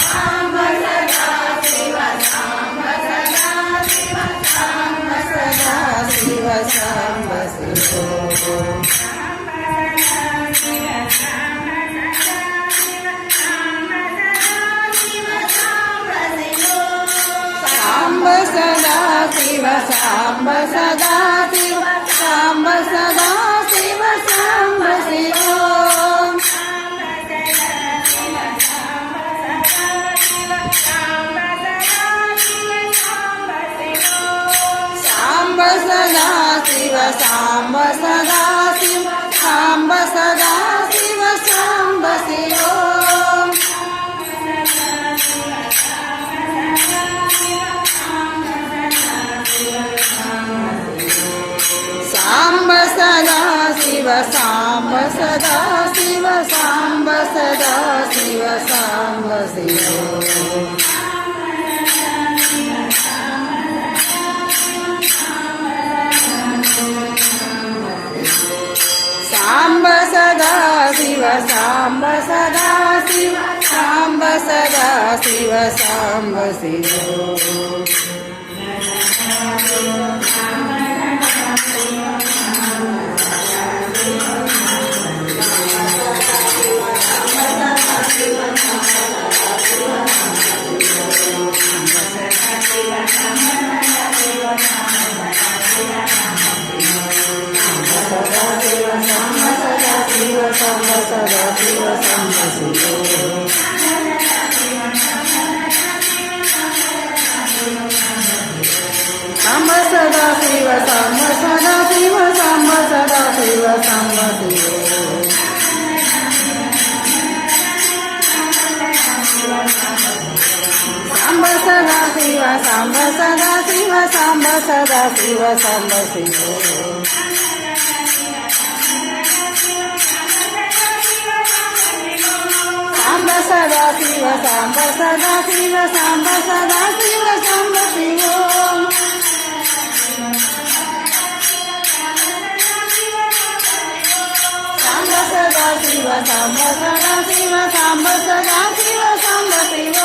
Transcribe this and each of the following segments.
ಸಾಂಬ ಸದಾ ಶಿವ ಸಾಂಬ ಸದಾ ಶಿವ ಸಾಂಬ ಸದಾ ಶಿವ ಸಾಂಬ ಶಿವ ಸಾಂಬ ಸದಾ ಶಿವ ಸಾಂಬ ಸದಾ ಶಿವ ಸಾಂಬ ಶಿವ ಸಾಂಬ ಸದಾ ಶಿವ ಸಾಂಬ ಸದಾ ಶಿವ ಸಾಂಬ ಸದಾ ಶಿವ ಸಾಂಬ ಶಿವ ಸಾಂಬ ಸದಾ ಶಿವ ಸಾಂಬ ಸದಾ ಶಿವ ಸಾಂಬ ಸದಾ ಶಿವ ಸಾಂಬ ಶಿವ ಸಾಂಬ ಸದಾ ಶಿವ ಸಾಂಬ ಸದಾ ಶಿವ ಸಾಂಬ ಸದಾ ಶಿವ ಸಾಂಬ ಶಿವ ಸಾಂಬ ಸದಾ ಶಿವ ಸಾಂಬ ಸದಾ ಶಿವ ಸಾಂಬ ಸದಾ ಶಿವ ಸಾಂಬ ಶಿವ ಸಾಂಬ ಸದಾ ಶಿವ ಸಾಂಬ ಸದಾ ಶಿವ ಸಾಂಬ ಸದಾ ಶಿವ ಸಾಂಬ ಶಿವ ಸಾಂಬ ಸದಾ ಶಿವ ಸಾಂಬ ಸದಾ ಶಿವ ಸಾಂಬ ಸದಾ ಶಿವ ಸಾಂಬ ಶಿವ ಸಾಂಬ ಸದಾ ಶಿವ ಸಾಂಬ ಸದಾ ಶಿವ ಸಾಂಬ ಸದಾ ಶಿವ ಸಾಂಬ ಶಿವ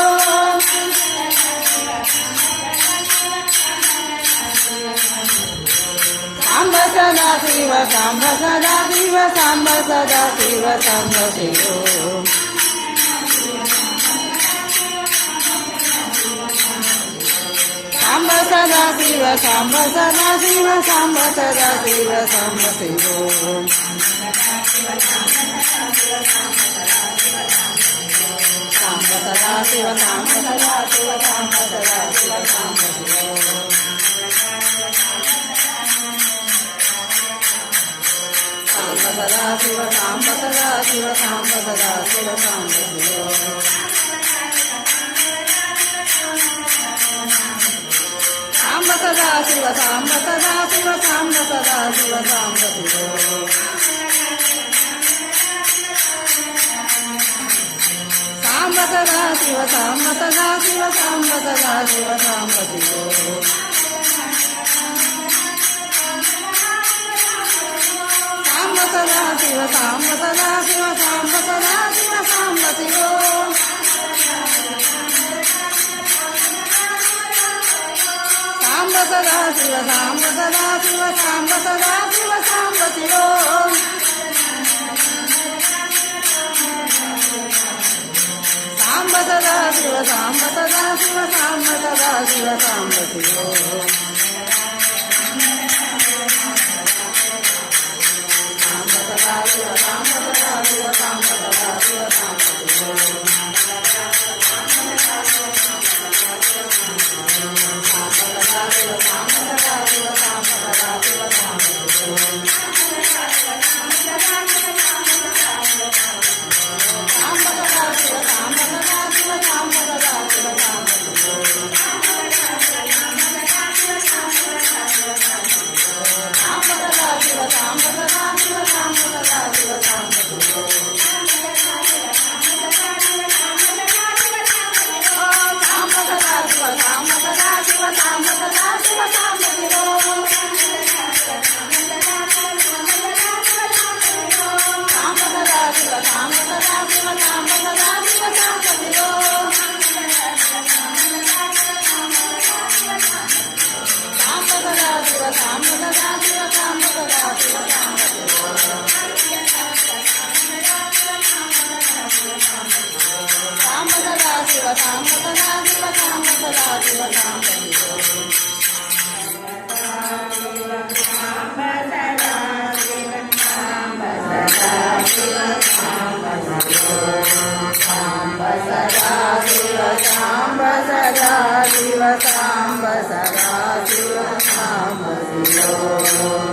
ಸಾಂಬ ಸದಾ ಶಿವ ಸಾಂಬ ಸದಾ ಶಿವ ಸಾಂಬ ಸದಾ ಶಿವ ಸಾಂಬ ಶಿವ ಸಾಂಬ ಸದಾ ಶಿವ ಸಾಂಬ ಸದಾ ಶಿವ ಸಾಂಬ ಸದಾ ಶಿವ ಸಾಂಬ ಶಿವ ಸಾಂಬ ಸದಾ ಶಿವ ಸಾಂಬ ಸದಾ ಶಿವ ಸಾಂಬ ಸದಾ ಶಿವ ಸಾಂಬ ಶಿವ ಸಾಂಬ ಸದಾ ಶಿವ ಸಾಂಬ ಸದಾ ಶಿವ ಸಾಂಬ ಸದಾ ಶಿವ ಸಾಂಬ ಶಿವ ಸಾಂಬ ಸದಾ ಶಿವ ಸಾಂಬ ಸದಾ ಶಿವ ಸಾಂಬ ಸದಾ ಶಿವ ಸಾಂಬ ಶಿವ ಸಾಂಬ ಸದಾ ಶಿವ ಸಾಂಬ ಸದಾ ಶಿವ ಸಾಂಬ ಸದಾ ಶಿವ ಸಾಂಬ ಶಿವ ಸಾಂಬ ಸದಾ ಶಿವ ಸಾಂಬ ಸದಾ ಶಿವ ಸಾಂಬ ಸದಾ ಶಿವ ಸಾಂಬ ಶಿವ ಸಾಂಬ ಸದಾ ಶಿವ ಸಾಂಬ ಸದಾ ಶಿವ ಸಾಂಬ ಸದಾ ಶಿವ ಸಾಂಬ ಶಿವ ಸಾಂಬ ಸದಾ ಶಿವ ಸಾಂಬ ಸದಾ ಶಿವ ಸಾಂಬ ಸದಾ ಶಿವ ಸಾಂಬ ಶಿವ ಸಾಂಬ ಸದಾ ಶಿವ ಸಾಂಬ ಸದಾ ಶಿವ ಸಾಂಬ ಸದಾ ಶಿವ ಸಾಂಬ ಶಿವ साम्ब सदा शिव साम्ब सदा शिव साम्ब साम्ब सदा शिव साम्ब सदा शिव साम्ब सदा शिव साम्ब साम्ब सदा शिव साम्ब सदा शिव साम्ब सदा शिव साम्ब शिव